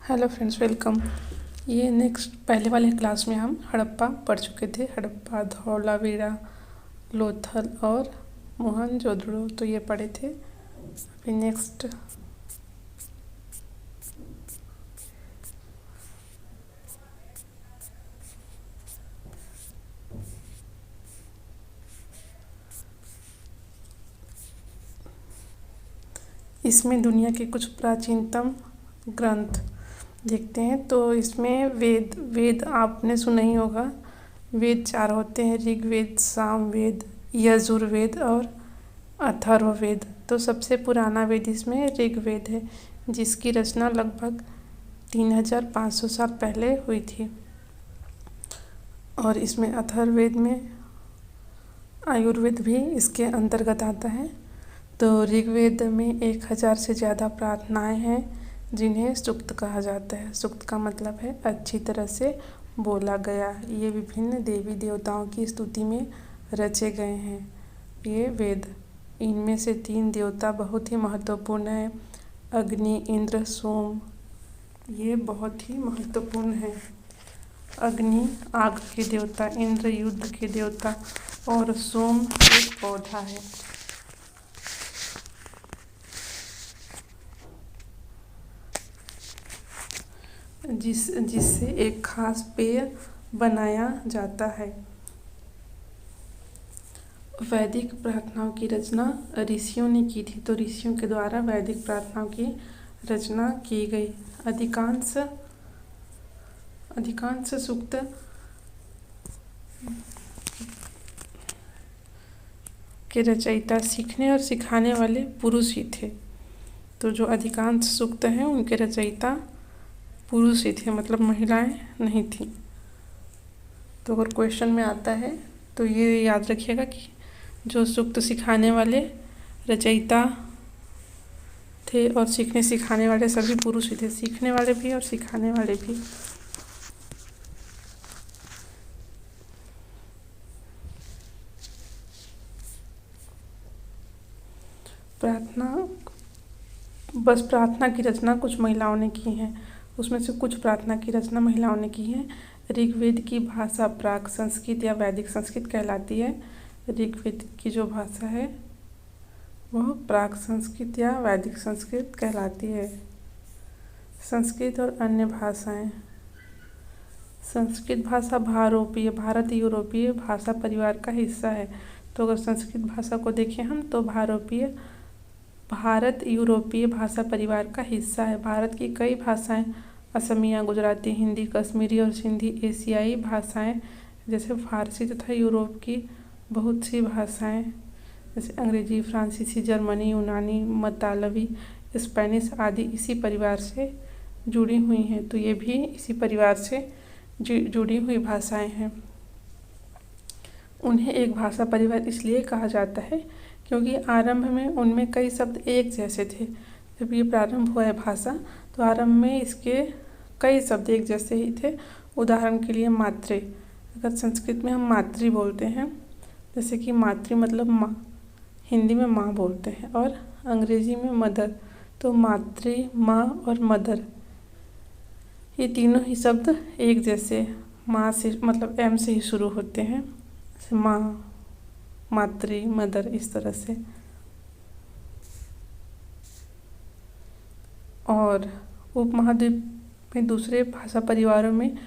Hello friends, welcome. ये next पहले वाले क्लास में हम हड़प्पा पढ़ चुके थे। हड़प्पा, धौलावीरा, लोथल और मोहनजोदड़ो, तो ये पढ़े थे। अभी नेक्स्ट इसमें दुनिया के कुछ प्राचीनतम ग्रंथ देखते हैं। तो इसमें वेद आपने सुना ही होगा। वेद 4 होते हैं: ऋग्वेद, सामवेद, यजुर्वेद और अथर्ववेद। तो सबसे पुराना वेद इसमें ऋग्वेद है, जिसकी रचना लगभग 3500 साल पहले हुई थी। और इसमें अथर्ववेद में आयुर्वेद भी इसके अंतर्गत आता है। तो ऋग्वेद में 1000 से ज़्यादा प्रार्थनाएं हैं, जिन्हें सूक्त कहा जाता है। सूक्त का मतलब है अच्छी तरह से बोला गया। ये विभिन्न देवी देवताओं की स्तुति में रचे गए हैं ये वेद। इनमें से 3 देवता बहुत ही महत्वपूर्ण हैं: अग्नि, इंद्र, सोम। ये बहुत ही महत्वपूर्ण है। अग्नि आग के देवता, इंद्र युद्ध के देवता और सोम एक पौधा है। जिससे एक खास पेय बनाया जाता है। वैदिक प्रार्थनाओं की रचना ऋषियों ने की थी। तो ऋषियों के द्वारा वैदिक प्रार्थनाओं की रचना की गई। अधिकांश सूक्त के रचयिता सीखने और सिखाने वाले पुरुष ही थे। तो जो अधिकांश सूक्त हैं उनके रचयिता पुरुष ही थे, मतलब महिलाएं नहीं थी। तो अगर क्वेश्चन में आता है तो ये याद रखिएगा कि जो सूक्त सिखाने वाले रचयिता थे और सीखने सिखाने वाले सभी पुरुष ही थे, सीखने वाले भी और सिखाने वाले भी। प्रार्थना की रचना कुछ महिलाओं ने की है। उसमें से कुछ प्रार्थना की रचना महिलाओं ने की है। ऋग्वेद की भाषा प्राक संस्कृत या वैदिक संस्कृत कहलाती है। ऋग्वेद की जो भाषा है वह प्राक संस्कृत या वैदिक संस्कृत कहलाती है। संस्कृत और अन्य भाषाएं। संस्कृत भाषा भारत यूरोपीय भाषा परिवार का हिस्सा है। तो अगर संस्कृत भाषा को देखें हम तो भारत यूरोपीय भाषा परिवार का हिस्सा है। भारत की कई भाषाएं असमिया, गुजराती, हिंदी, कश्मीरी और सिंधी एशियाई भाषाएं जैसे फारसी तथा यूरोप की बहुत सी भाषाएं जैसे अंग्रेजी, फ्रांसीसी, जर्मनी, यूनानी, मतालवी, स्पेनिश आदि इसी परिवार से जुड़ी हुई हैं। तो ये भी इसी परिवार से जुड़ी हुई भाषाएं हैं। उन्हें एक भाषा परिवार इसलिए कहा जाता है क्योंकि आरंभ में उनमें कई शब्द एक जैसे थे। जब ये प्रारंभ हुआ है भाषा तो आरंभ में इसके कई शब्द एक जैसे ही थे। उदाहरण के लिए मात्रे। अगर संस्कृत में हम मातृ बोलते हैं, जैसे कि मातृ मतलब माँ, हिंदी में माँ बोलते हैं, और अंग्रेजी में मदर। तो मातृ, माँ और मदर ये तीनों ही शब्द एक जैसे माँ से मतलब एम से ही शुरू होते हैं। माँ, मातृ, मदर, इस तरह से। और उपमहाद्वीप में दूसरे भाषा परिवारों में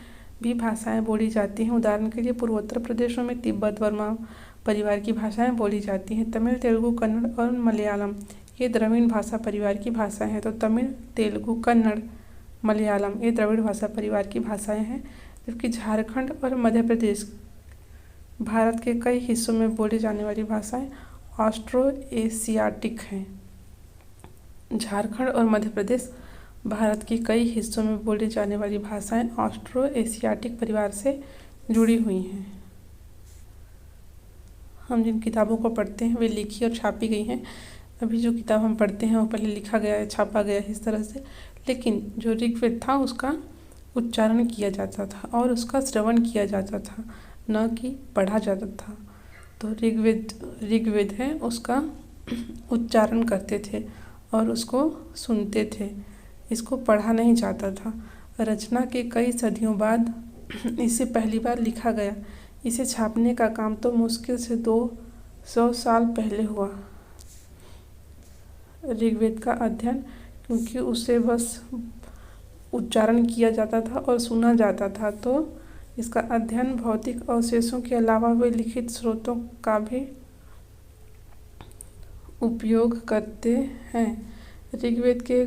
भी भाषाएं बोली जाती हैं। उदाहरण के लिए पूर्वोत्तर प्रदेशों में तिब्बत वर्मा परिवार की भाषाएं बोली जाती हैं। तमिल, तेलुगु, कन्नड़ और मलयालम ये द्रविड़ भाषा परिवार की भाषाएं हैं। तो तमिल, तेलुगु, कन्नड़, मलयालम ये द्रविड़ भाषा परिवार की भाषाएं हैं। जबकि झारखंड और मध्य प्रदेश भारत के कई हिस्सों में बोली जाने वाली भाषाएं ऑस्ट्रो एशियाटिक हैं। झारखंड और मध्य प्रदेश भारत के कई हिस्सों में बोली जाने वाली भाषाएं ऑस्ट्रो एशियाटिक परिवार से जुड़ी हुई हैं। हम जिन किताबों को पढ़ते हैं वे लिखी और छापी गई हैं। अभी जो किताब हम पढ़ते हैं वो पहले लिखा गया है, छापा गया है इस तरह से। लेकिन जो ऋग्वेद था उसका उच्चारण किया जाता था और उसका श्रवण किया जाता था, न कि पढ़ा जाता था। तो ऋग्वेद है उसका उच्चारण करते थे और उसको सुनते थे। इसको पढ़ा नहीं जाता था। रचना के कई सदियों बाद इसे पहली बार लिखा गया। इसे छापने का काम तो मुश्किल से 200 साल पहले हुआ। ऋग्वेद का अध्ययन, क्योंकि उसे बस उच्चारण किया जाता था और सुना जाता था, तो इसका अध्ययन भौतिक अवशेषों के अलावा वे लिखित स्रोतों का भी उपयोग करते हैं। ऋग्वेद के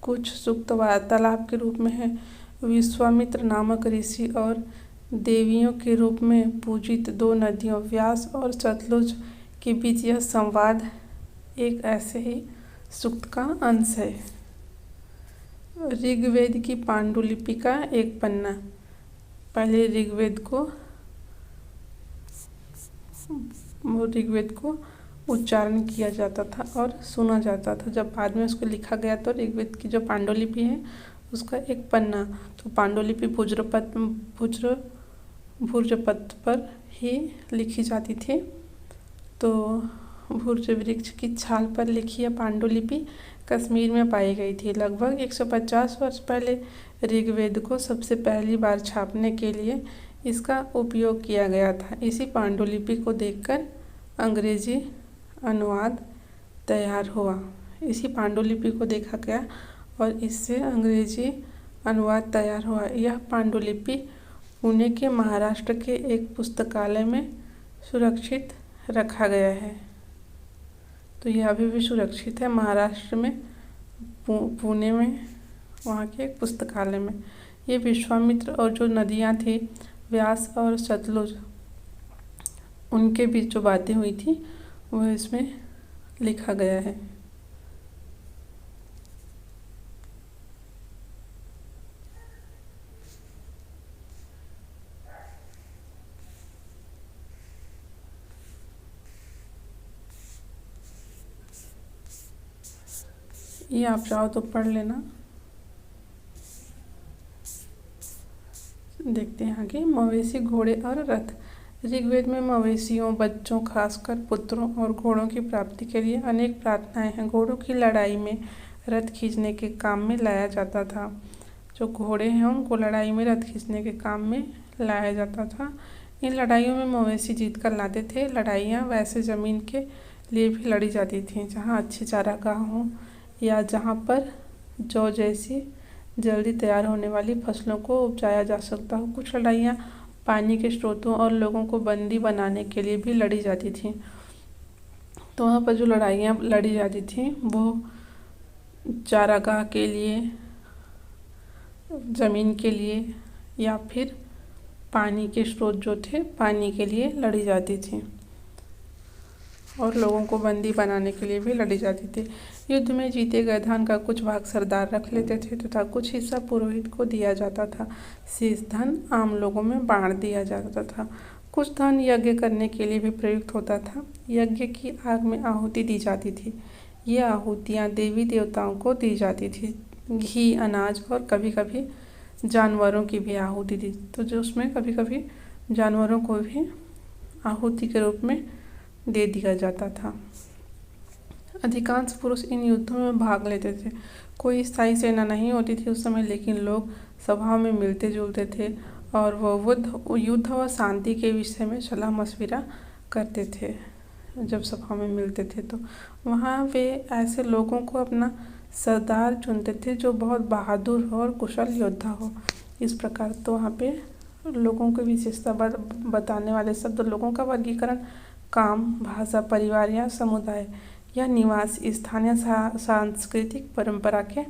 कुछ सूक्त वार्तालाप के रूप में हैं। विश्वामित्र नामक ऋषि और देवियों के रूप में पूजित 2 नदियों व्यास और सतलुज के बीच यह संवाद एक ऐसे ही सूक्त का अंश है। ऋग्वेद की पांडुलिपि का एक पन्ना। पहले ऋग्वेद को उच्चारण किया जाता था और सुना जाता था। जब बाद में उसको लिखा गया तो ऋग्वेद की जो पांडुलिपि है उसका एक पन्ना। तो पांडुलिपि भूर्जपत्र पर ही लिखी जाती थी। तो भूर्ज वृक्ष की छाल पर लिखी यह पांडुलिपि कश्मीर में पाई गई थी। लगभग 150 वर्ष पहले ऋग्वेद को सबसे पहली बार छापने के लिए इसका उपयोग किया गया था। इसी पांडुलिपि को देखकर अंग्रेजी अनुवाद तैयार हुआ। इसी पांडुलिपि को देखा गया और इससे अंग्रेजी अनुवाद तैयार हुआ। यह पांडुलिपि पुणे के महाराष्ट्र के एक पुस्तकालय में सुरक्षित रखा गया है। तो यह अभी भी सुरक्षित है महाराष्ट्र में, पुणे में, वहाँ के एक पुस्तकालय में। ये विश्वामित्र और जो नदियाँ थी व्यास और सतलुज, उनके बीच जो बातें हुई थी वो इसमें लिखा गया है। ये आप चाहो तो पढ़ लेना। देखते हैं आगे। मवेशी, घोड़े और रथ। ऋग्वेद में मवेशियों, बच्चों, खासकर पुत्रों और घोड़ों की प्राप्ति के लिए अनेक प्रार्थनाएं हैं। घोड़ों की लड़ाई में रथ खींचने के काम में लाया जाता था। जो घोड़े हैं उनको लड़ाई में रथ खींचने के काम में लाया जाता था। इन लड़ाइयों में मवेशी जीत कर लाते थे। लड़ाइयाँ वैसे ज़मीन के लिए भी लड़ी जाती थीं जहाँ अच्छी चारागाह हों या जहाँ पर जौ जैसी जल्दी तैयार होने वाली फसलों को उपजाया जा सकता हो। कुछ लड़ाइयाँ पानी के स्रोतों और लोगों को बंदी बनाने के लिए भी लड़ी जाती थीं। तो वहाँ पर जो लड़ाइयाँ लड़ी जाती थीं वो चारागाह के लिए, ज़मीन के लिए या फिर पानी के स्रोत जो थे पानी के लिए लड़ी जाती थी और लोगों को बंदी बनाने के लिए भी लड़ी जाती थी। युद्ध में जीते गए धन का कुछ भाग सरदार रख लेते थे तथा कुछ हिस्सा पुरोहित को दिया जाता था। शेष धन आम लोगों में बांट दिया जाता था। कुछ धन यज्ञ करने के लिए भी प्रयुक्त होता था। यज्ञ की आग में आहुति दी जाती थी। ये आहुतियाँ देवी देवताओं को दी जाती थी। घी, अनाज और कभी कभी जानवरों की भी आहुति दी। तो जो उसमें कभी कभी जानवरों को भी आहुति के रूप में दे दिया जाता था। अधिकांश पुरुष इन युद्धों में भाग लेते थे। कोई स्थायी सेना नहीं होती थी उस समय, लेकिन लोग सभाओं में मिलते जुलते थे और वो युद्ध और शांति के विषय में सलाह मशविरा करते थे। जब सभा में मिलते थे तो वहाँ वे ऐसे लोगों को अपना सरदार चुनते थे जो बहुत बहादुर हो और कुशल योद्धा हो। इस प्रकार तो वहाँ पे लोगों की विशेषता बताने वाले शब्द, लोगों का वर्गीकरण काम, भाषा, परिवार या समुदाय या निवास स्थान या सांस्कृतिक परंपरा के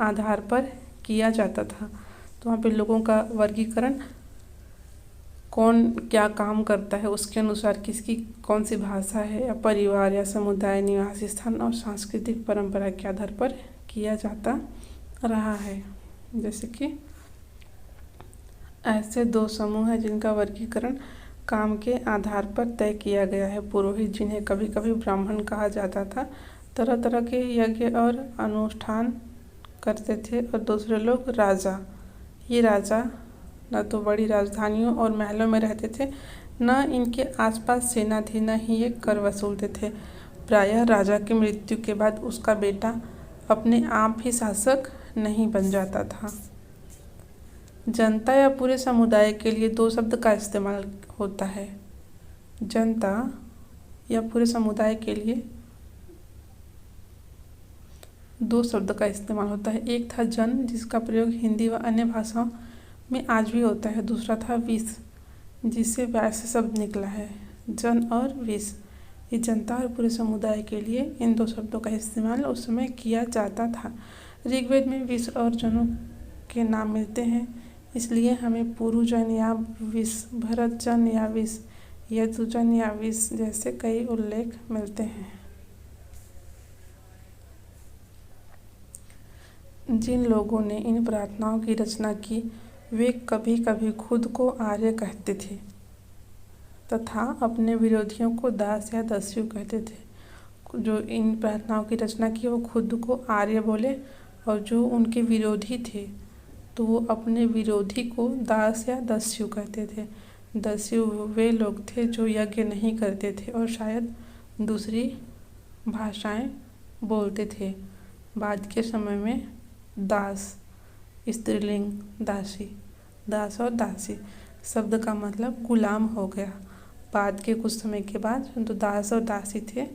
आधार पर किया जाता था। तो वहाँ पे लोगों का वर्गीकरण कौन क्या काम करता है उसके अनुसार किसकी कौन सी भाषा है या परिवार या समुदाय, निवास स्थान और सांस्कृतिक परंपरा के आधार पर किया जाता रहा है। जैसे कि ऐसे 2 समूह हैं जिनका वर्गीकरण काम के आधार पर तय किया गया है। पुरोहित, जिन्हें कभी कभी ब्राह्मण कहा जाता था, तरह तरह के यज्ञ और अनुष्ठान करते थे, और दूसरे लोग राजा। ये राजा न तो बड़ी राजधानियों और महलों में रहते थे, न इनके आसपास सेना थी, न ही ये कर वसूलते थे। प्रायः राजा की मृत्यु के बाद उसका बेटा अपने आप ही शासक नहीं बन जाता था। जनता या पूरे समुदाय के लिए दो शब्द का इस्तेमाल होता है। जनता या पूरे समुदाय के लिए दो शब्द का इस्तेमाल होता है। एक था जन, जिसका प्रयोग हिंदी व अन्य भाषाओं में आज भी होता है। दूसरा था विस, जिससे वैसे शब्द निकला है। जन और विस, ये जनता और पूरे समुदाय के लिए इन दो शब्दों का इस्तेमाल उस समय किया जाता था। ऋग्वेद में विस और जनों के नाम मिलते हैं, इसलिए हमें पुरुजन या विस, भरतजन या विस, यजुजन या विस जैसे कई उल्लेख मिलते हैं। जिन लोगों ने इन प्रार्थनाओं की रचना की वे कभी कभी खुद को आर्य कहते थे तथा अपने विरोधियों को दास या दस्यु कहते थे। जो इन प्रार्थनाओं की रचना की वो खुद को आर्य बोले, और जो उनके विरोधी थे तो वो अपने विरोधी को दास या दस्यु कहते थे। दस्यु वे लोग थे जो यज्ञ नहीं करते थे और शायद दूसरी भाषाएं बोलते थे। बाद के समय में दास, स्त्रीलिंग दासी, दास और दासी शब्द का मतलब गुलाम हो गया। बाद के कुछ समय के बाद जो दास और दासी थे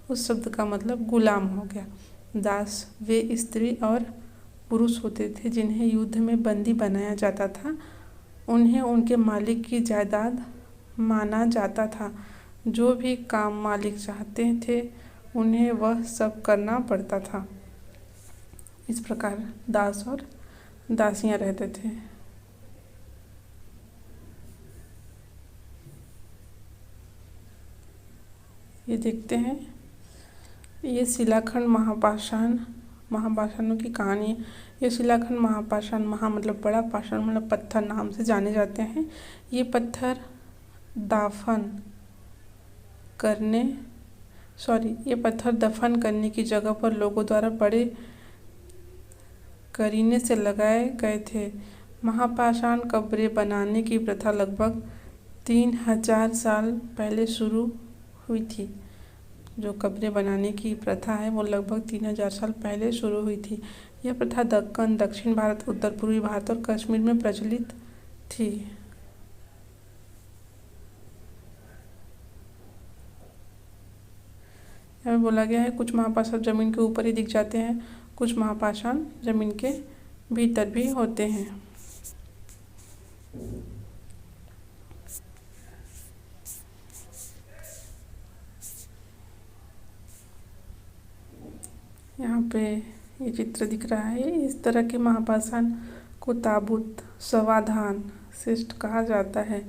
उस शब्द का मतलब गुलाम हो गया। दास वे स्त्री और पुरुष होते थे जिन्हें युद्ध में बंदी बनाया जाता था। उन्हें उनके मालिक की जायदाद माना जाता था। जो भी काम मालिक चाहते थे उन्हें वह सब करना पड़ता था। इस प्रकार दास और दासियां रहते थे। ये देखते हैं, ये शिलाखंड महापाषाणों की कहानी। ये शिलाखंड महापाषाण, महा मतलब बड़ा, पाषाण मतलब पत्थर नाम से जाने जाते हैं। ये पत्थर दफन करने की जगह पर लोगों द्वारा बड़े करीने से लगाए गए थे। महापाषाण कब्रें बनाने की प्रथा लगभग 3000 साल पहले शुरू हुई थी। जो कब्रें बनाने की प्रथा है वो लगभग 3000 साल पहले शुरू हुई थी। यह प्रथा दक्कन, दक्षिण भारत, उत्तर पूर्वी भारत और कश्मीर में प्रचलित थी। यहाँ पे बोला गया है कुछ महापाषाण जमीन के ऊपर ही दिख जाते हैं, कुछ महापाषाण जमीन के भीतर भी होते हैं। यहाँ पे ये चित्र दिख रहा है। इस तरह के महापाषाण को ताबूत, समाधान शिष्ट कहा जाता है।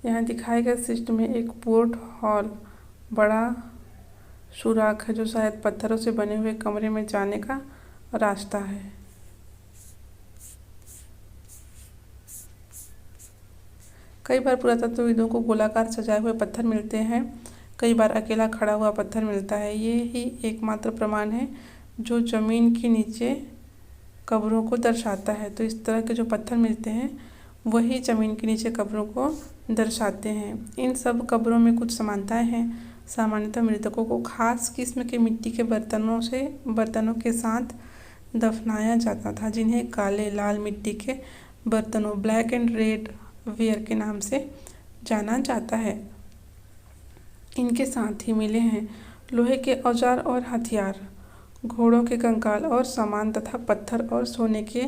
यहाँ दिखाए गए शिष्ट में एक पोर्ट हॉल, बड़ा सुराख है जो शायद पत्थरों से बने हुए कमरे में जाने का रास्ता है। कई बार पुरातत्वविदों को गोलाकार सजाए हुए पत्थर मिलते हैं, कई बार अकेला खड़ा हुआ पत्थर मिलता है। ये ही एकमात्र प्रमाण है जो जमीन के नीचे कब्रों को दर्शाता है। तो इस तरह के जो पत्थर मिलते हैं वही जमीन के नीचे कब्रों को दर्शाते हैं। इन सब कब्रों में कुछ समानताएं हैं। सामान्यतः मृतकों को खास किस्म के मिट्टी के बर्तनों के साथ दफनाया जाता था, जिन्हें काले लाल मिट्टी के बर्तनों, ब्लैक एंड रेड वेयर के नाम से जाना जाता है। इनके साथ ही मिले हैं लोहे के औजार और हथियार, घोड़ों के कंकाल और सामान तथा पत्थर और सोने के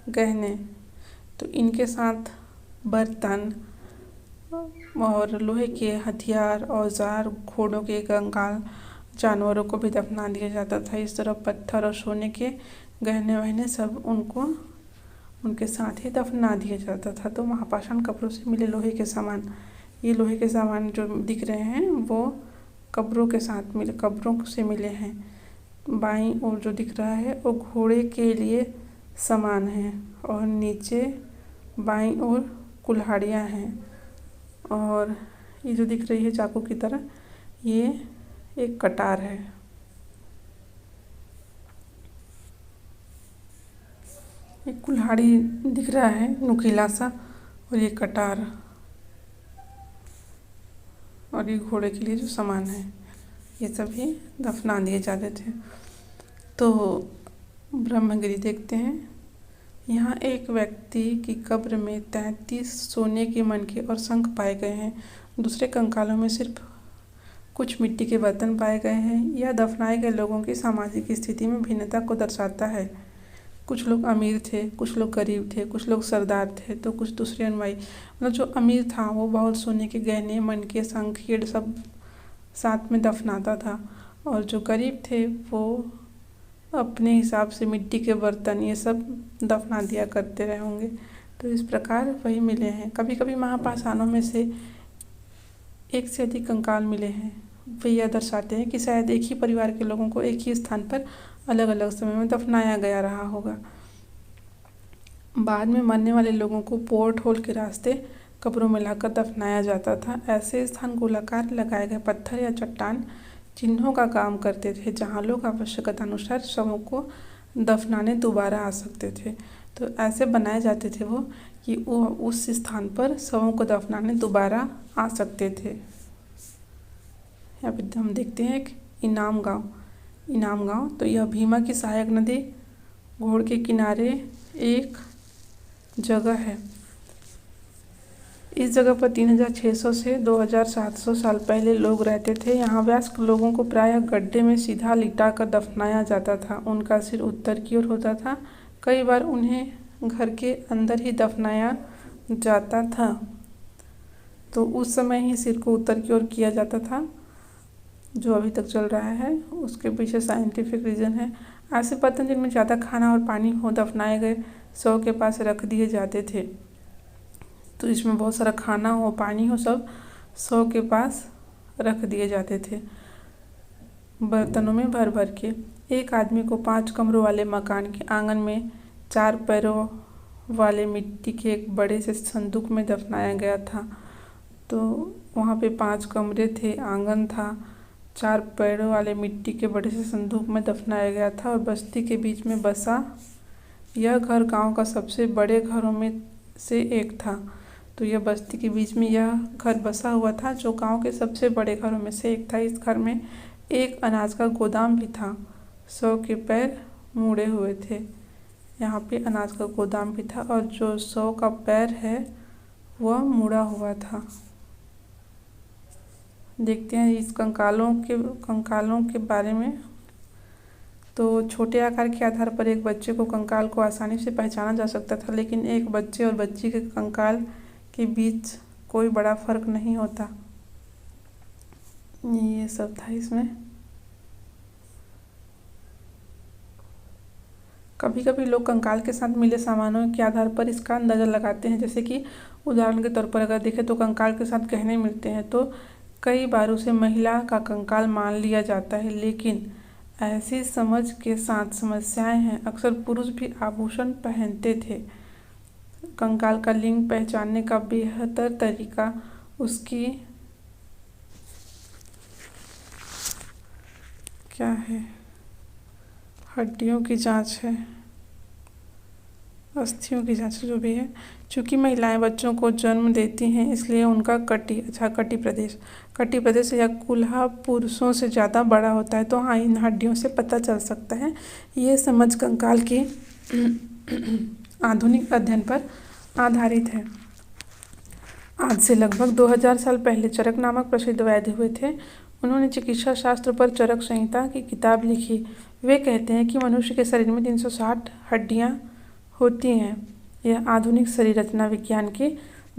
गहने। तो इनके साथ बर्तन और लोहे के हथियार, औजार, घोड़ों के कंकाल, जानवरों को भी दफना दिया जाता था। इस तरह पत्थर और सोने के गहने वहने सब उनके साथ ही दफना दिया जाता था। तो महापाषाण कब्रों से मिले लोहे के सामान, ये लोहे के सामान जो दिख रहे हैं वो कब्रों से मिले हैं। बाईं ओर जो दिख रहा है वो घोड़े के लिए सामान है और नीचे बाईं ओर कुल्हाड़ियाँ हैं, और ये जो दिख रही है चाकू की तरह ये एक कटार है। एक कुल्हाड़ी दिख रहा है नुकीला सा, और ये कटार, और ये घोड़े के लिए जो सामान है ये सभी दफना दिए जाते थे। तो ब्रह्मगिरी देखते हैं। यहाँ एक व्यक्ति की कब्र में 33 सोने के मनके और शंख पाए गए हैं। दूसरे कंकालों में सिर्फ कुछ मिट्टी के बर्तन पाए गए हैं। यह दफनाए गए लोगों की सामाजिक स्थिति में भिन्नता को दर्शाता है। कुछ लोग अमीर थे, कुछ लोग गरीब थे, कुछ लोग सरदार थे तो कुछ दूसरे अनुयायी। मतलब जो अमीर था वो बहुत सोने के गहने, मनके, शंख, ये सब साथ में दफनाता था, और जो गरीब थे वो अपने हिसाब से मिट्टी के बर्तन ये सब दफना दिया करते रहे होंगे। तो इस प्रकार वही मिले हैं। कभी कभी महापाषाणों में से एक से अधिक कंकाल मिले हैं। वे यह दर्शाते हैं कि शायद एक ही परिवार के लोगों को एक ही स्थान पर अलग अलग समय में दफनाया गया रहा होगा। बाद में मरने वाले लोगों को पोर्ट होल के रास्ते कब्रों में लाकर दफनाया जाता था। ऐसे स्थान गोलाकार लगाए गए पत्थर या चट्टान चिन्हों का काम करते थे, जहाँ लोग आवश्यकता अनुसार शवों को दफनाने दोबारा आ सकते थे। तो ऐसे बनाए जाते थे वो कि वो उस स्थान पर शवों को दफनाने दोबारा आ सकते थे। यहाँ पे हम देखते हैं एक इनाम गांव। तो यह भीमा की सहायक नदी घोड़ के किनारे एक जगह है। इस जगह पर 3600 से 2700 साल पहले लोग रहते थे। यहाँ वयस्क लोगों को प्रायः गड्ढे में सीधा लिटा कर दफनाया जाता था। उनका सिर उत्तर की ओर होता था। कई बार उन्हें घर के अंदर ही दफनाया जाता था। तो उस समय ही सिर को उत्तर की ओर किया जाता था, जो अभी तक चल रहा है। उसके पीछे साइंटिफिक रीज़न है। ऐसे बर्तन जिनमें ज़्यादा खाना और पानी हो दफनाए गए शव के पास रख दिए जाते थे। तो इसमें बहुत सारा खाना हो, पानी हो, सब शव के पास रख दिए जाते थे बर्तनों में भर भर के। एक आदमी को 5 कमरों वाले मकान के आंगन में 4 पैरों वाले मिट्टी के एक बड़े से संदूक में दफनाया गया था। तो वहाँ पे 5 कमरे थे, आंगन था, 4 पैरों वाले मिट्टी के बड़े से संदूक में दफनाया गया था और बस्ती के बीच में बसा। यह घर गांव का सबसे बड़े घरों में से एक था। तो यह बस्ती के बीच में यह घर बसा हुआ था, जो गांव के सबसे बड़े घरों में से एक था। इस घर में एक अनाज का गोदाम भी था। शव के पैर मुड़े हुए थे। यहाँ पे अनाज का गोदाम भी था और जो शव का पैर है वह मुड़ा हुआ था। देखते हैं इस कंकालों के बारे में। तो छोटे आकार के आधार पर एक बच्चे को कंकाल को आसानी से पहचाना जा सकता था, लेकिन एक बच्चे और बच्ची के कंकाल के बीच कोई बड़ा फर्क नहीं होता। ये सब था इसमें। कभी कभी लोग कंकाल के साथ मिले सामानों के आधार पर इसका अंदाज़ा लगाते हैं। जैसे कि उदाहरण के तौर पर अगर देखें तो कंकाल के साथ गहने मिलते हैं, तो कई बार उसे महिला का कंकाल मान लिया जाता है। लेकिन ऐसी समझ के साथ समस्याएं हैं। अक्सर पुरुष भी आभूषण पहनते थे। कंकाल का लिंग पहचानने का बेहतर तरीका उसकी क्या है, हड्डियों की जांच है, अस्थियों की जांच जो भी है। चूँकि महिलाएं बच्चों को जन्म देती हैं, इसलिए उनका कटी प्रदेश या कुल्हा पुरुषों से ज़्यादा बड़ा होता है। तो हाँ, इन हड्डियों से पता चल सकता है। ये समझ कंकाल की आधुनिक अध्ययन पर आधारित है। आज से लगभग 2000 साल पहले चरक नामक प्रसिद्ध वैद्य हुए थे। उन्होंने चिकित्सा शास्त्र पर चरक संहिता की किताब लिखी। वे कहते हैं कि मनुष्य के शरीर में 360 हड्डियां होती हैं। यह आधुनिक शरीर रचना विज्ञान की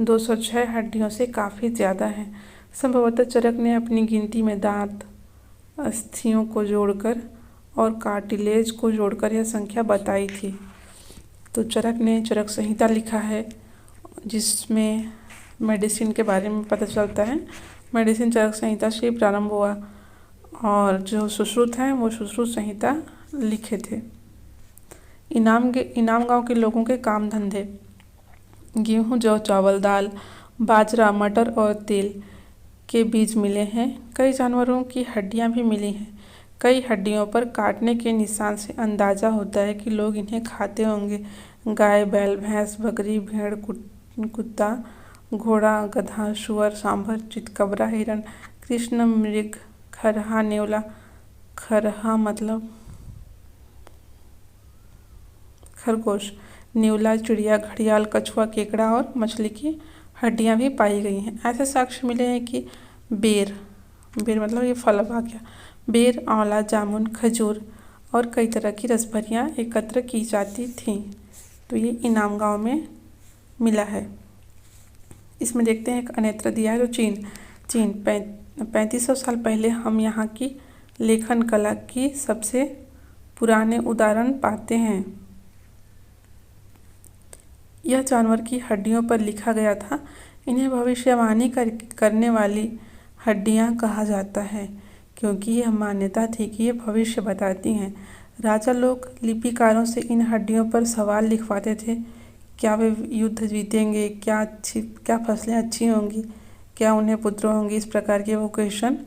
206 हड्डियों से काफ़ी ज़्यादा है। संभवतः चरक ने अपनी गिनती में दांत, अस्थियों को जोड़कर और कार्टिलेज को जोड़कर यह संख्या बताई थी। तो चरक ने चरक संहिता लिखा है, जिसमें मेडिसिन के बारे में पता चलता है। मेडिसिन चरक संहिता से प्रारंभ हुआ और जो सुश्रुत हैं वो सुश्रुत संहिता लिखे थे। इनाम गांव के लोगों के काम धंधे। गेहूँ, जौ, चावल, दाल, बाजरा, मटर और तेल के बीज मिले हैं। कई जानवरों की हड्डियां भी मिली हैं। कई हड्डियों पर काटने के निशान से अंदाज़ा होता है कि लोग इन्हें खाते होंगे। गाय, बैल, भैंस, बकरी, भेड़, कुत्ता, घोड़ा, गधा, सुअर, सांभर, चितकबरा, हिरण, कृष्ण मृग, खरहा, नेवला। खरहा मतलब खरगोश। नेवला, चिड़िया, घड़ियाल, कछुआ, केकड़ा और मछली की हड्डियां भी पाई गई हैं। ऐसे साक्ष्य मिले हैं कि बेर बेर मतलब ये फल आ गया, बेर, आंवला, जामुन, खजूर और कई तरह की रसभरियाँ एकत्र की जाती थीं। तो ये इनाम गांव में मिला है। इसमें देखते हैं एक अन्यत्र दिया है, जो चीन 3500 साल पहले हम यहाँ की लेखन कला की सबसे पुराने उदाहरण पाते हैं। यह जानवर की हड्डियों पर लिखा गया था। इन्हें भविष्यवाणी करने वाली हड्डियां कहा जाता है, क्योंकि यह मान्यता थी कि ये भविष्य बताती हैं। राजा लोग लिपिकारों से इन हड्डियों पर सवाल लिखवाते थे। क्या वे युद्ध जीतेंगे, क्या फसलें अच्छी होंगी, क्या उन्हें पुत्र होंगे, इस प्रकार के वो क्वेश्चन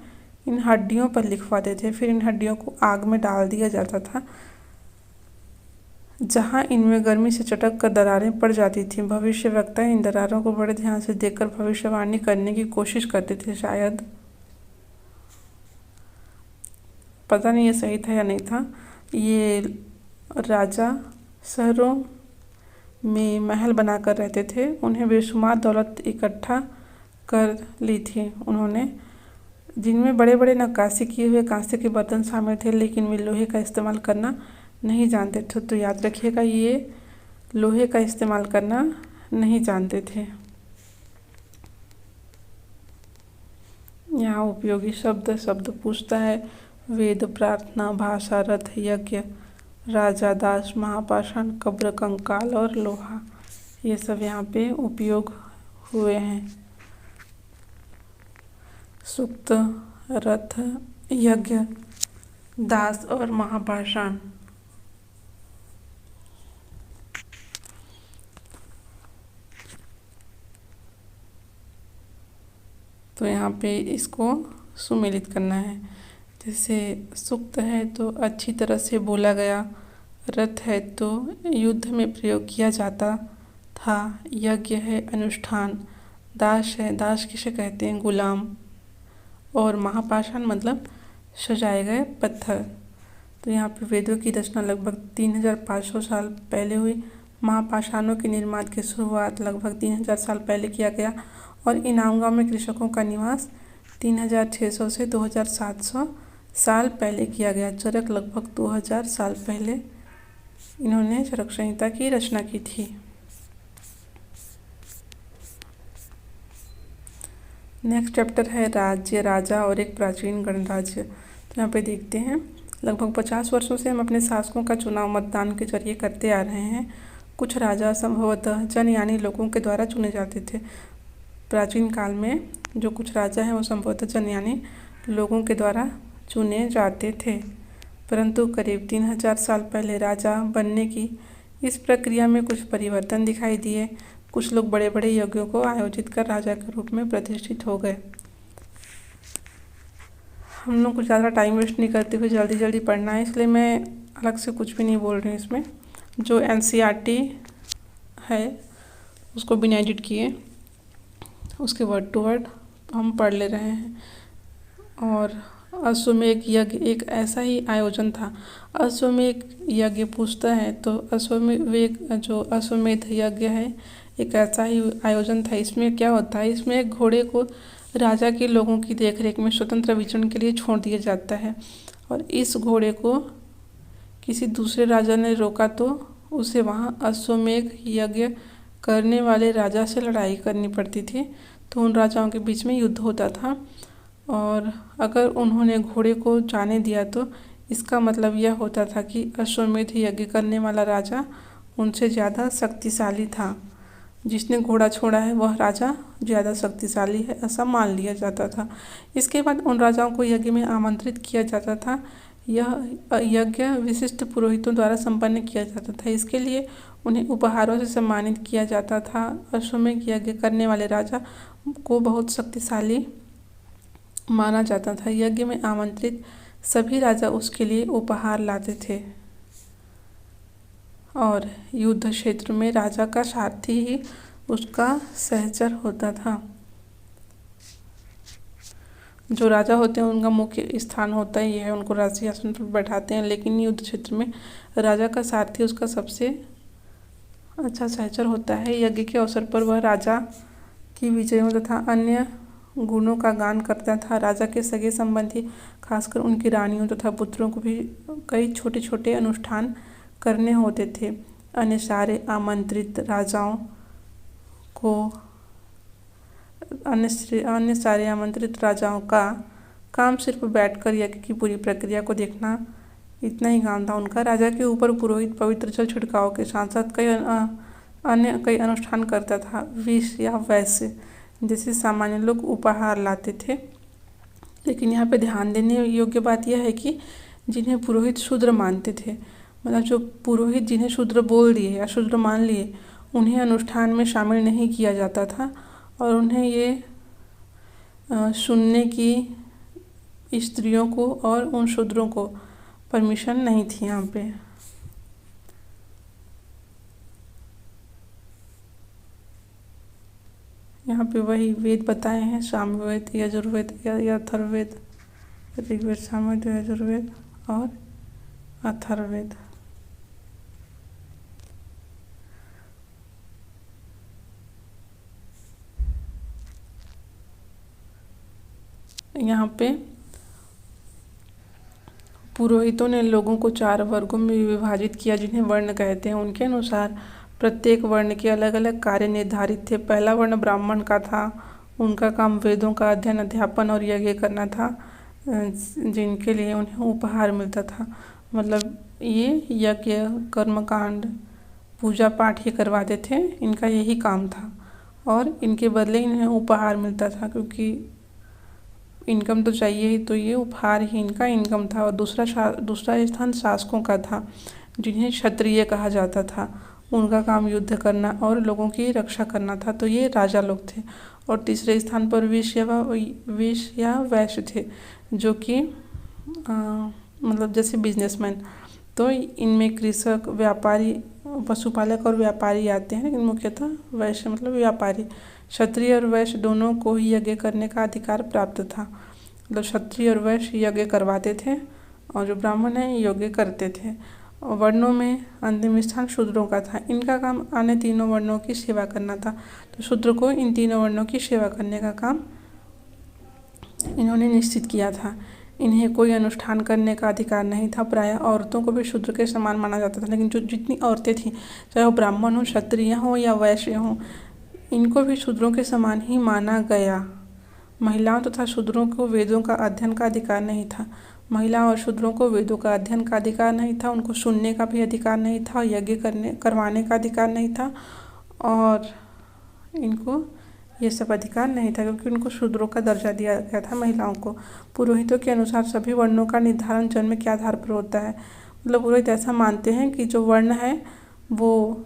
इन हड्डियों पर लिखवाते थे। फिर इन हड्डियों को आग में डाल दिया जाता था, जहां इनमें गर्मी से चटक कर दरारें पड़ जाती थीं। भविष्यवक्ता इन दरारों को बड़े ध्यान से देखकर भविष्यवाणी करने की कोशिश करते थे। शायद, पता नहीं ये सही था या नहीं था। ये राजा शहरों में महल बनाकर रहते थे। उन्हें बेशुमार दौलत इकट्ठा कर ली थी उन्होंने, जिनमें बड़े बड़े नक्काशी किए हुए कांसे के बर्तन शामिल थे, लेकिन वे लोहे का इस्तेमाल करना नहीं जानते थे। तो याद रखिएगा, ये लोहे का इस्तेमाल करना नहीं जानते थे। यहाँ उपयोगी शब्द पूछता है। वेद, प्रार्थना, भाषा, रथ, यज्ञ, राजा, दास, महापाषाण, कब्र, कंकाल और लोहा, ये सब यहाँ पे उपयोग हुए हैं। सूक्त, रथ, यज्ञ, दास और महापाषाण। तो यहाँ पे इसको सुमेलित करना है। जैसे सूक्त है तो अच्छी तरह से बोला गया, रथ है तो युद्ध में प्रयोग किया जाता था, यज्ञ है अनुष्ठान, दास है, दास किसे कहते हैं, गुलाम, और महापाषाण मतलब सजाए गए पत्थर। तो यहाँ पे वेदों की रचना लगभग 3500 साल पहले हुई। महापाषाणों के निर्माण की शुरुआत लगभग 3000 साल पहले किया गया और इनाम गांव में कृषकों का निवास 3600 से 2700 साल पहले किया गया। चरक लगभग 2000 साल पहले इन्होंने चरक संहिता की रचना की थी। नेक्स्ट चैप्टर है राज्य, राजा और एक प्राचीन गणराज्य। तो यहाँ पे देखते हैं, लगभग 50 वर्षों से हम अपने शासकों का चुनाव मतदान के जरिए करते आ रहे हैं। कुछ राजा संभवतः जन यानी लोगों के द्वारा चुने जाते थे। प्राचीन काल में जो कुछ राजा हैं वो संभवतः जन यानी लोगों के द्वारा चुने जाते थे, परंतु करीब 3000 साल पहले राजा बनने की इस प्रक्रिया में कुछ परिवर्तन दिखाई दिए। कुछ लोग बड़े बड़े यज्ञों को आयोजित कर राजा के रूप में प्रतिष्ठित हो गए। हम लोग कुछ ज़्यादा टाइम वेस्ट नहीं करते हुए जल्दी जल्दी पढ़ना है, इसलिए मैं अलग से कुछ भी नहीं बोल रही हूँ। इसमें जो NCERT है उसको बिना एडिट किए उसके वर्ड टू वर्ड हम पढ़ ले रहे हैं। और अश्वमेध यज्ञ एक ऐसा ही आयोजन था। अश्वमेध यज्ञ पूछता है तो अश्वमेध यज्ञ है एक ऐसा ही आयोजन था। इसमें क्या होता है, इसमें एक घोड़े को राजा के लोगों की देखरेख में स्वतंत्र विचरण के लिए छोड़ दिया जाता है और इस घोड़े को किसी दूसरे राजा ने रोका तो उसे वहाँ अश्वमेध यज्ञ करने वाले राजा से लड़ाई करनी पड़ती थी। तो उन राजाओं के बीच में युद्ध होता था और अगर उन्होंने घोड़े को जाने दिया तो इसका मतलब यह होता था कि अश्वमेध यज्ञ करने वाला राजा उनसे ज़्यादा शक्तिशाली था। जिसने घोड़ा छोड़ा है वह राजा ज़्यादा शक्तिशाली है, ऐसा मान लिया जाता था। इसके बाद उन राजाओं को यज्ञ में आमंत्रित किया जाता था। यह यज्ञ विशिष्ट पुरोहितों द्वारा संपन्न किया जाता था। इसके लिए उन्हें उपहारों से सम्मानित किया जाता था। अश्वमेध यज्ञ करने वाले राजा को बहुत शक्तिशाली माना जाता था। यज्ञ में आमंत्रित सभी राजा उसके लिए उपहार लाते थे और युद्ध क्षेत्र में राजा का सारथी ही उसका सहचर होता था। जो राजा होते हैं उनका मुख्य स्थान होता ही है, उनको राजसी आसन पर बैठाते हैं, लेकिन युद्ध क्षेत्र में राजा का सारथी उसका सबसे अच्छा सहचर होता है। यज्ञ के अवसर पर वह राजा की विजयों तथा अन्य गुणों का गान करता था। राजा के सगे संबंधी, खासकर उनकी रानियों तथा पुत्रों को भी कई छोटे छोटे अनुष्ठान करने होते थे। को अन्य सारे आमंत्रित राजाओं का काम सिर्फ बैठकर यज्ञ की पूरी प्रक्रिया को देखना, इतना ही काम था उनका। राजा के ऊपर पुरोहित पवित्र जल छिड़काव के साथ साथ कई अनुष्ठान करता था। विष या वैश्य जैसे सामान्य लोग उपहार लाते थे, लेकिन यहाँ पे ध्यान देने योग्य बात यह है कि जिन्हें पुरोहित शूद्र मानते थे, मतलब जो पुरोहित जिन्हें शूद्र बोल दिए या शूद्र मान लिए, उन्हें अनुष्ठान में शामिल नहीं किया जाता था और उन्हें ये सुनने की स्त्रियों को और उन शूद्रों को परमिशन नहीं थी। यहाँ पे वही वेद बताए हैं, सामवेद, यजुर्वेद या अथर्ववेद, ऋग्वेद, सामवेद, यजुर्वेद और अथर्ववेद। यहाँ पे पुरोहितों ने लोगों को 4 वर्गों में विभाजित किया, जिन्हें वर्ण कहते हैं। उनके अनुसार प्रत्येक वर्ण के अलग अलग कार्य निर्धारित थे। पहला वर्ण ब्राह्मण का था। उनका काम वेदों का अध्ययन, अध्यापन और यज्ञ करना था, जिनके लिए उन्हें उपहार मिलता था। मतलब ये यज्ञ, कर्मकांड, पूजा पाठ ये करवाते थे, इनका यही काम था और इनके बदले इन्हें उपहार मिलता था, क्योंकि इनकम तो चाहिए ही, तो ये उपहार ही इनका इनकम था। और दूसरा स्थान शासकों का था, जिन्हें क्षत्रिय कहा जाता था। उनका काम युद्ध करना और लोगों की रक्षा करना था, तो ये राजा लोग थे। और तीसरे स्थान पर विष या वैश्य थे, जो कि मतलब जैसे बिजनेसमैन। तो इनमें कृषक, व्यापारी, पशुपालक और व्यापारी आते हैं, लेकिन मुख्यतः वैश्य मतलब व्यापारी। क्षत्रिय और वैश्य दोनों को ही यज्ञ करने का अधिकार प्राप्त था। मतलब क्षत्रिय और वैश्य यज्ञ करवाते थे और जो ब्राह्मण हैं यज्ञ करते थे। वर्णों में अंतिम स्थान शूद्रों का था। इनका काम अन्य तीनों वर्णों की सेवा करना था। तो शूद्र को इन तीनों वर्णों की सेवा करने का काम इन्होंने निश्चित किया था। इन्हें कोई अनुष्ठान करने का अधिकार नहीं था। प्रायः औरतों को भी शूद्र के समान माना जाता था, लेकिन जो जितनी औरतें थीं, चाहे वो ब्राह्मण हो, क्षत्रिय हो या वैश्य हो, इनको भी शूद्रों के समान ही माना गया। महिलाओं तथा शूद्रों को वेदों का अध्ययन का अधिकार नहीं था। महिलाओं और शूद्रों को वेदों का अध्ययन का अधिकार नहीं था, उनको सुनने का भी अधिकार नहीं था, यज्ञ करवाने का अधिकार नहीं था और इनको ये सब अधिकार नहीं था, क्योंकि उनको शूद्रों का दर्जा दिया गया था महिलाओं को। पुरोहितों के अनुसार सभी वर्णों का निर्धारण जन्म के आधार पर होता है। मतलब पुरोहित ऐसा मानते हैं कि जो वर्ण है वो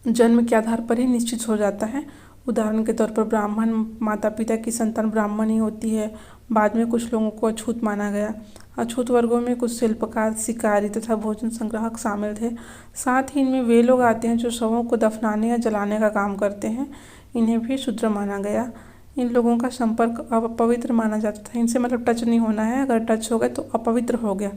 जन्म के आधार पर ही निश्चित हो जाता है। उदाहरण के तौर पर ब्राह्मण माता पिता की संतान ब्राह्मण ही होती है। बाद में कुछ लोगों को अछूत माना गया। अछूत वर्गों में कुछ शिल्पकार, शिकारी तथा भोजन संग्राहक शामिल थे। साथ ही इनमें वे लोग आते हैं जो शवों को दफनाने या जलाने का काम करते हैं, इन्हें भी शूद्र माना गया। इन लोगों का संपर्क अपवित्र माना जाता था। इनसे मतलब टच नहीं होना है, अगर टच हो गए तो अपवित्र हो गया।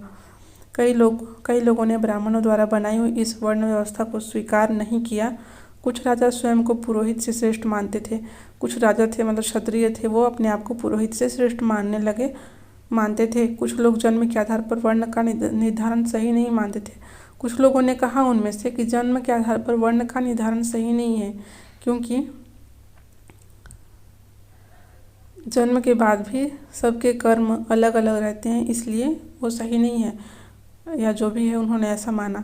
कई लोगों ने ब्राह्मणों द्वारा बनाई हुई इस वर्ण व्यवस्था को स्वीकार नहीं किया। कुछ राजा स्वयं को पुरोहित से श्रेष्ठ मानते थे। कुछ राजा थे, मतलब क्षत्रिय थे, वो अपने आप को पुरोहित से श्रेष्ठ मानते थे। कुछ लोग जन्म के आधार पर वर्ण का निर्धारण सही नहीं मानते थे। कुछ लोगों ने कहा उनमें से कि जन्म के आधार पर वर्ण का निर्धारण सही नहीं है, क्योंकि जन्म के बाद भी सबके कर्म अलग अलग रहते हैं, इसलिए वो सही नहीं है, या जो भी है उन्होंने ऐसा माना।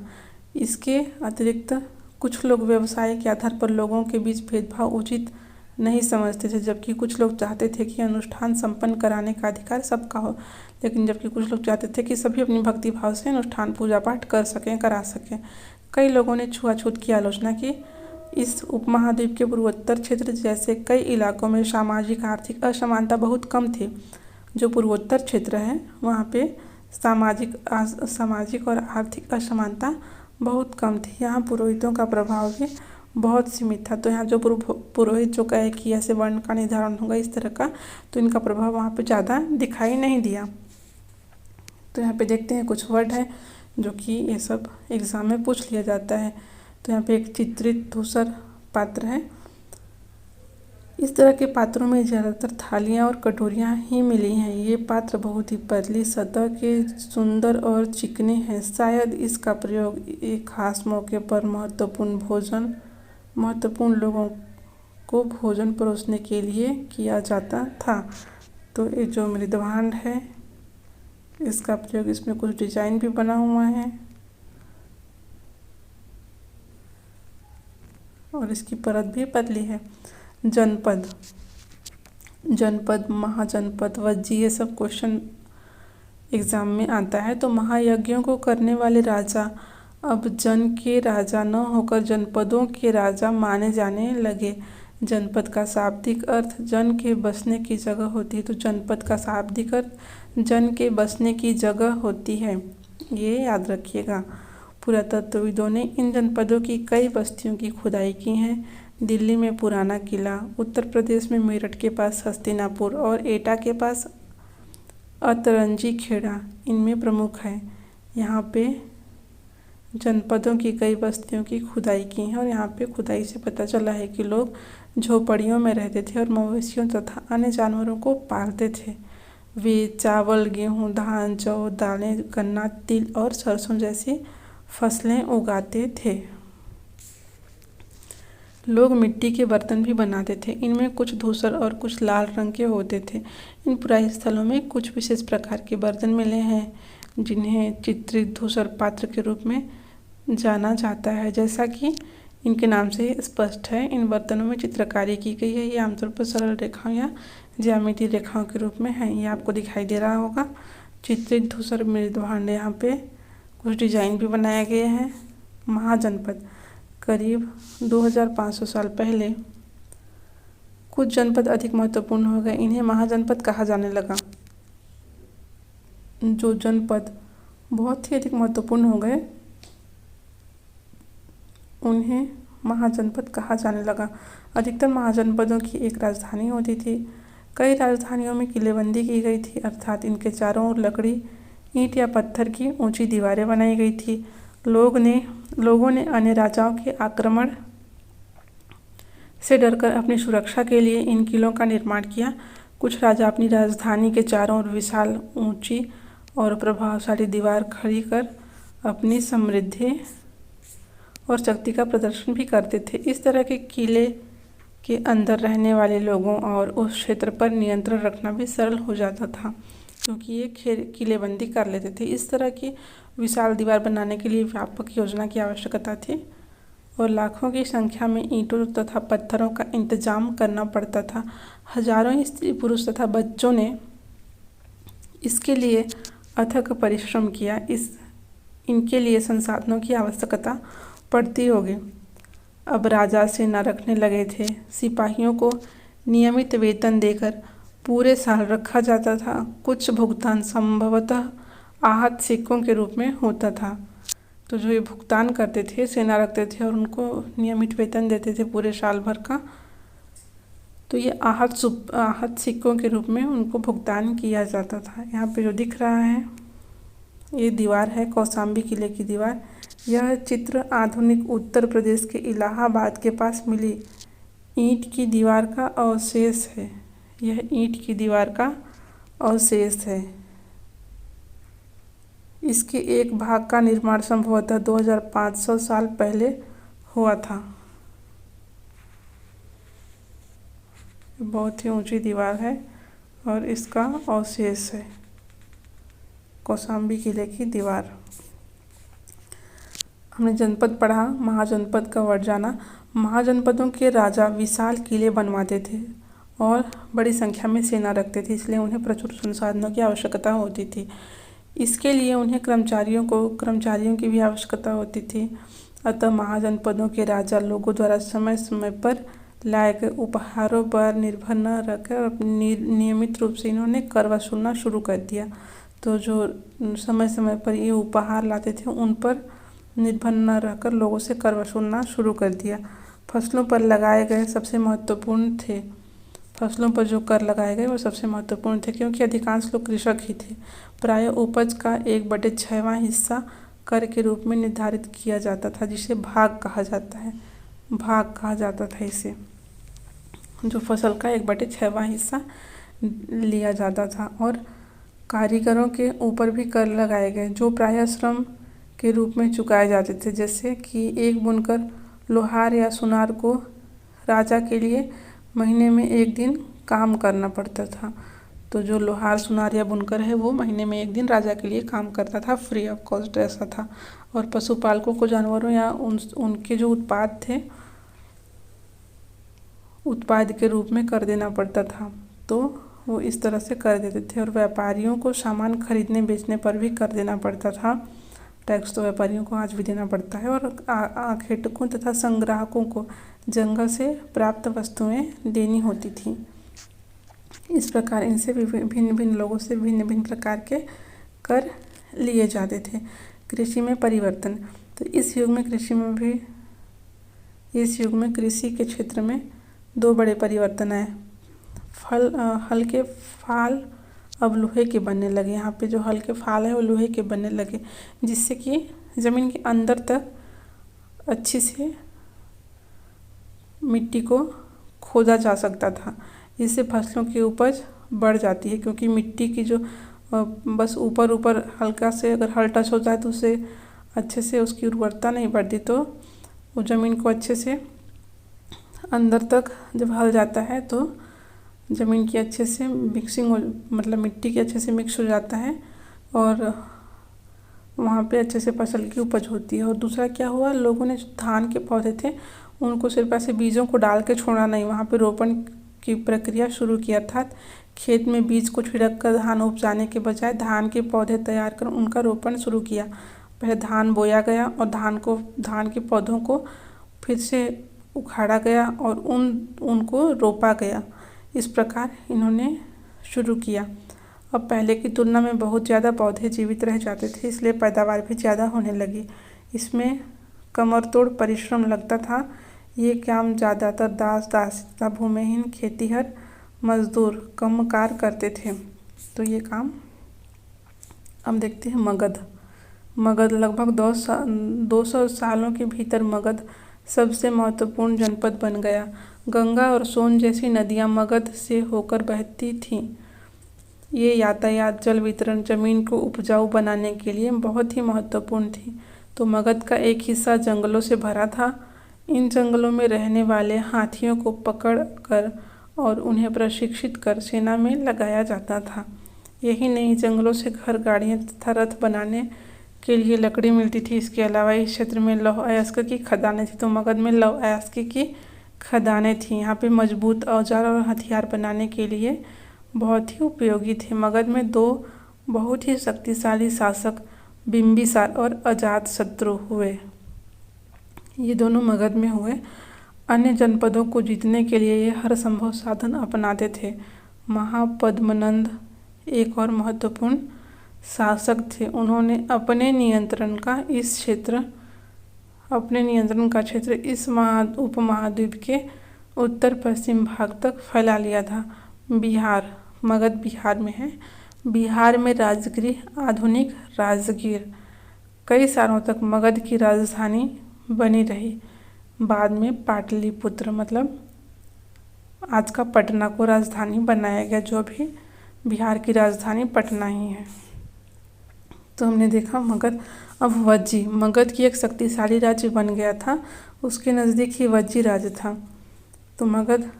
इसके अतिरिक्त कुछ लोग व्यवसाय के आधार पर लोगों के बीच भेदभाव उचित नहीं समझते थे, जबकि कुछ लोग चाहते थे कि अनुष्ठान संपन्न कराने का अधिकार सबका हो। लेकिन जबकि कुछ लोग चाहते थे कि सभी अपनी भक्ति भाव से अनुष्ठान पूजा पाठ करा सकें। कई लोगों ने छुआछूत की आलोचना की। इस उपमहाद्वीप के पूर्वोत्तर क्षेत्र जैसे कई इलाकों में सामाजिक आर्थिक असमानता बहुत कम थी। जो पूर्वोत्तर क्षेत्र है वहाँ पे सामाजिक और आर्थिक असमानता बहुत कम थी। यहाँ पुरोहितों का प्रभाव भी बहुत सीमित था। तो यहाँ जो पुरोहित जो कहे कि ऐसे वर्ण का निर्धारण होगा इस तरह का, तो इनका प्रभाव वहाँ पे ज़्यादा दिखाई नहीं दिया। तो यहाँ पे देखते हैं कुछ वर्ड है जो कि ये सब एग्ज़ाम में पूछ लिया जाता है। तो यहाँ पे एक चित्रित धूसर पात्र है। इस तरह के पात्रों में ज़्यादातर थालियाँ और कटोरियाँ ही मिली हैं। ये पात्र बहुत ही पतली सतह के सुंदर और चिकने हैं। शायद इसका प्रयोग एक खास मौके पर महत्वपूर्ण लोगों को भोजन परोसने के लिए किया जाता था। तो ये जो मृदभांड है इसका प्रयोग, इसमें कुछ डिजाइन भी बना हुआ है और इसकी परत भी पतली है। जनपद, महाजनपद, वज्जी, ये सब क्वेश्चन एग्जाम में आता है। तो महायज्ञों को करने वाले राजा अब जन के राजा न होकर जनपदों के राजा माने जाने लगे। जनपद का शाब्दिक अर्थ जन के बसने की जगह होती है। तो जनपद का शाब्दिक अर्थ जन के बसने की जगह होती है, ये याद रखिएगा। पुरातत्वविदों ने इन जनपदों की कई बस्तियों की खुदाई की है। दिल्ली में पुराना किला, उत्तर प्रदेश में मेरठ के पास हस्तिनापुर और एटा के पास अतरंजी खेड़ा इनमें प्रमुख है। यहाँ पे जनपदों की कई बस्तियों की खुदाई की है और यहाँ पे खुदाई से पता चला है कि लोग झोपड़ियों में रहते थे और मवेशियों तथा अन्य जानवरों को पालते थे। वे चावल, गेहूँ, धान, जौ, दालें, गन्ना, तिल और सरसों जैसी फसलें उगाते थे। लोग मिट्टी के बर्तन भी बनाते थे। इनमें कुछ धूसर और कुछ लाल रंग के होते थे। इन पुराने स्थलों में कुछ विशेष प्रकार के बर्तन मिले हैं जिन्हें चित्रित धूसर पात्र के रूप में जाना जाता है। जैसा कि इनके नाम से स्पष्ट है, इन बर्तनों में चित्रकारी की गई है। ये आमतौर पर सरल रेखाओं या ज्यामितीय रेखाओं के रूप में है। ये आपको दिखाई दे रहा होगा चित्रित धूसर मृदभांड। यहाँ पे कुछ डिजाइन भी बनाए गए हैं। महाजनपद, करीब 2500 साल पहले कुछ जनपद अधिक महत्वपूर्ण हो गए। इन्हें महाजनपद कहा जाने लगा। जो जनपद बहुत ही अधिक महत्वपूर्ण हो गए उन्हें महाजनपद कहा जाने लगा। अधिकतर महाजनपदों की एक राजधानी होती थी। कई राजधानियों में किलेबंदी की गई थी, अर्थात इनके चारों ओर लकड़ी, ईंट या पत्थर की ऊंची दीवारें बनाई गई थी। लोगों ने अन्य राजाओं के आक्रमण से डरकर अपनी सुरक्षा के लिए इन किलों का निर्माण किया। कुछ राजा अपनी राजधानी के चारों ओर विशाल, ऊंची और प्रभावशाली दीवार खड़ी कर अपनी समृद्धि और शक्ति का प्रदर्शन भी करते थे। इस तरह के किले के अंदर रहने वाले लोगों और उस क्षेत्र पर नियंत्रण रखना भी सरल हो जाता था, क्योंकि ये किलेबंदी कर लेते थे। इस तरह की विशाल दीवार बनाने के लिए व्यापक योजना की आवश्यकता थी और लाखों की संख्या में ईंटों तथा पत्थरों का इंतजाम करना पड़ता था। हजारों स्त्री, पुरुष तथा बच्चों ने इसके लिए अथक परिश्रम किया। इनके लिए संसाधनों की आवश्यकता पड़ती होगी। अब राजा सेना रखने लगे थे। सिपाहियों को नियमित वेतन देकर पूरे साल रखा जाता था। कुछ भुगतान संभवतः आहत सिक्कों के रूप में होता था। तो जो ये भुगतान करते थे, सेना रखते थे और उनको नियमित वेतन देते थे पूरे साल भर का, तो ये आहत सिक्कों के रूप में उनको भुगतान किया जाता था। यहाँ पे जो दिख रहा है ये दीवार है, कौशाम्बी किले की दीवार। यह चित्र आधुनिक उत्तर प्रदेश के इलाहाबाद के पास मिली ईंट की दीवार का अवशेष है। यह ईंट की दीवार का अवशेष है। इसके एक भाग का निर्माण संभवतः 2500 साल पहले हुआ था। बहुत ही ऊंची दीवार है और इसका अवशेष है कौशाम्बी किले की दीवार। हमने जनपद पढ़ा, महाजनपद का वर्ड जाना। महाजनपदों के राजा विशाल किले बनवाते थे और बड़ी संख्या में सेना रखते थे, इसलिए उन्हें प्रचुर संसाधनों की आवश्यकता होती थी। इसके लिए उन्हें कर्मचारियों की भी आवश्यकता होती थी। अतः महाजनपदों के राजा लोगों द्वारा समय समय पर लाए गए उपहारों पर निर्भर न रहकर नियमित रूप से इन्होंने कर वसूलना शुरू कर दिया। तो जो समय समय पर ये उपहार लाते थे उन पर निर्भर न रहकर लोगों से कर वसूलना शुरू कर दिया। फसलों पर लगाए गए सबसे महत्वपूर्ण थे। फसलों पर जो कर लगाए गए वो सबसे महत्वपूर्ण थे, क्योंकि अधिकांश लोग कृषक ही थे। प्रायः उपज का 1/6वां हिस्सा कर के रूप में निर्धारित किया जाता था, जिसे भाग कहा जाता है। भाग कहा जाता था इसे, जो फसल का 1/6वां हिस्सा लिया जाता था। और कारीगरों के ऊपर भी कर लगाए गए, जो प्रायः श्रम के रूप में चुकाए जाते थे। जैसे कि एक बुनकर लोहार या सुनार को राजा के लिए महीने में 1 दिन काम करना पड़ता था। तो जो लोहार, सुनार या बुनकर है वो महीने में 1 दिन राजा के लिए काम करता था, फ्री ऑफ कॉस्ट ऐसा था। और पशुपालकों को जानवरों या उनके जो उत्पाद थे, उत्पाद के रूप में कर देना पड़ता था। तो वो इस तरह से कर देते थे। और व्यापारियों को सामान खरीदने बेचने पर भी कर देना पड़ता था। टैक्स तो व्यापारियों को आज भी देना पड़ता है। और आखेटकों तथा संग्राहकों को जंगल से प्राप्त वस्तुएं देनी होती थी। इस प्रकार इनसे भिन्न भिन्न लोगों से भिन्न भिन्न प्रकार के कर लिए जाते थे। कृषि में परिवर्तन। तो इस युग में कृषि के क्षेत्र में 2 बड़े परिवर्तन आए। हल के फाल अब लोहे के बनने लगे। यहाँ पे जो हल के फाल है वो लोहे के बनने लगे, जिससे कि ज़मीन के अंदर तक अच्छी से मिट्टी को खोदा जा सकता था। इससे फसलों की उपज बढ़ जाती है, क्योंकि मिट्टी की जो बस ऊपर ऊपर हल्का से अगर हल टच होता है तो उससे अच्छे से उसकी उर्वरता नहीं बढ़ती। तो वो ज़मीन को अच्छे से अंदर तक जब हल जाता है तो ज़मीन की अच्छे से मिक्सिंग हो, मतलब मिट्टी के अच्छे से मिक्स हो जाता है और वहाँ पे अच्छे से फसल की उपज होती है। और दूसरा क्या हुआ, लोगों ने जो धान के पौधे थे उनको सिर्फ ऐसे बीजों को डाल के छोड़ा नहीं, वहाँ पे रोपण की प्रक्रिया शुरू किया। अर्थात खेत में बीज को छिड़क कर धान उपजाने के बजाय धान के पौधे तैयार कर उनका रोपण शुरू किया। पहले धान बोया गया और धान के पौधों को फिर से उखाड़ा गया और उनको रोपा गया। इस प्रकार इन्होंने शुरू किया। अब पहले की तुलना में बहुत ज़्यादा पौधे जीवित रह जाते थे, इसलिए पैदावार भी ज़्यादा होने लगी। इसमें कमरतोड़ परिश्रम लगता था। ये काम ज़्यादातर दास दासिता, भूमिहीन खेतीहर मजदूर, कमकार करते थे। तो ये काम अब देखते हैं मगध लगभग 200 सालों के भीतर मगध सबसे महत्वपूर्ण जनपद बन गया। गंगा और सोन जैसी नदियाँ मगध से होकर बहती थीं। ये यातायात, जल वितरण, जमीन को उपजाऊ बनाने के लिए बहुत ही महत्वपूर्ण थी। तो मगध का एक हिस्सा जंगलों से भरा था। इन जंगलों में रहने वाले हाथियों को पकड़ कर और उन्हें प्रशिक्षित कर सेना में लगाया जाता था। यही नहीं, जंगलों से घर, गाड़ियाँ तथा रथ बनाने के लिए लकड़ी मिलती थी। इसके अलावा इस क्षेत्र में लौह अयस्क की खदानें थी। तो मगध में लौह अयस्क की खदानें थी। यहाँ पे मजबूत औजार और हथियार बनाने के लिए बहुत ही उपयोगी थे। मगध में 2 बहुत ही शक्तिशाली शासक बिंबिसार और अजातशत्रु हुए। ये दोनों मगध में हुए। अन्य जनपदों को जीतने के लिए ये हर संभव साधन अपनाते थे। महापद्मनंद एक और महत्वपूर्ण शासक थे। उन्होंने अपने नियंत्रण का क्षेत्र इस उपमहाद्वीप के उत्तर पश्चिम भाग तक फैला लिया था। मगध बिहार में है। बिहार में राजगृह, आधुनिक राजगीर, कई सालों तक मगध की राजधानी बनी रही। बाद में पाटलिपुत्र, मतलब आज का पटना, को राजधानी बनाया गया, जो अभी बिहार की राजधानी पटना ही है। तो हमने देखा मगध। अब वज्जी, मगध की एक शक्तिशाली राज्य बन गया था। उसके नज़दीक ही वज्जी राज्य था। तो मगध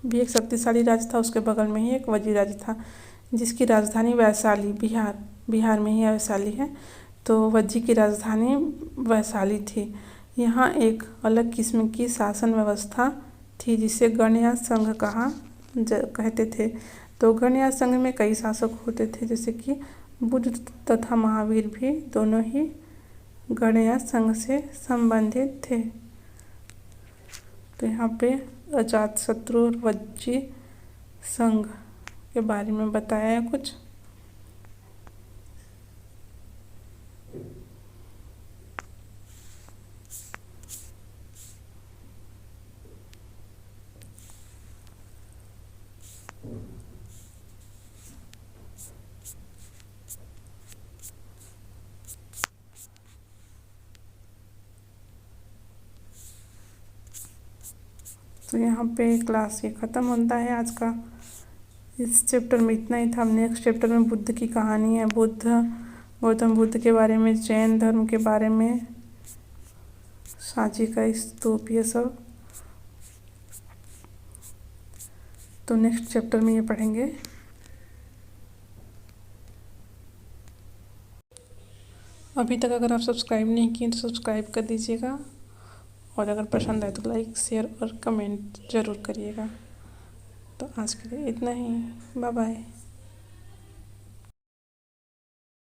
भी एक शक्तिशाली राज्य था, उसके बगल में ही एक वज्जी राज्य था, जिसकी राजधानी वैशाली, बिहार में ही वैशाली है। तो वज्जी की राजधानी वैशाली थी। यहाँ एक अलग किस्म की शासन व्यवस्था थी, जिसे गण या संघ कहते थे। तो गण या संघ में कई शासक होते थे, जैसे कि बुद्ध तथा महावीर भी दोनों ही गण या संघ से संबंधित थे। तो यहाँ पे अजातशत्रु और वज्जी संघ के बारे में बताया है कुछ। तो यहाँ पे क्लास ये ख़त्म होता है आज का। इस चैप्टर में इतना ही था। अब नेक्स्ट चैप्टर में बुद्ध की कहानी है, गौतम बुद्ध के बारे में, जैन धर्म के बारे में, सांची का स्तूप, ये सब तो नेक्स्ट चैप्टर में ये पढ़ेंगे। अभी तक अगर आप सब्सक्राइब नहीं किए तो सब्सक्राइब कर दीजिएगा, और अगर पसंद आए तो लाइक, शेयर और कमेंट ज़रूर करिएगा। तो आज के लिए इतना ही। Bye bye.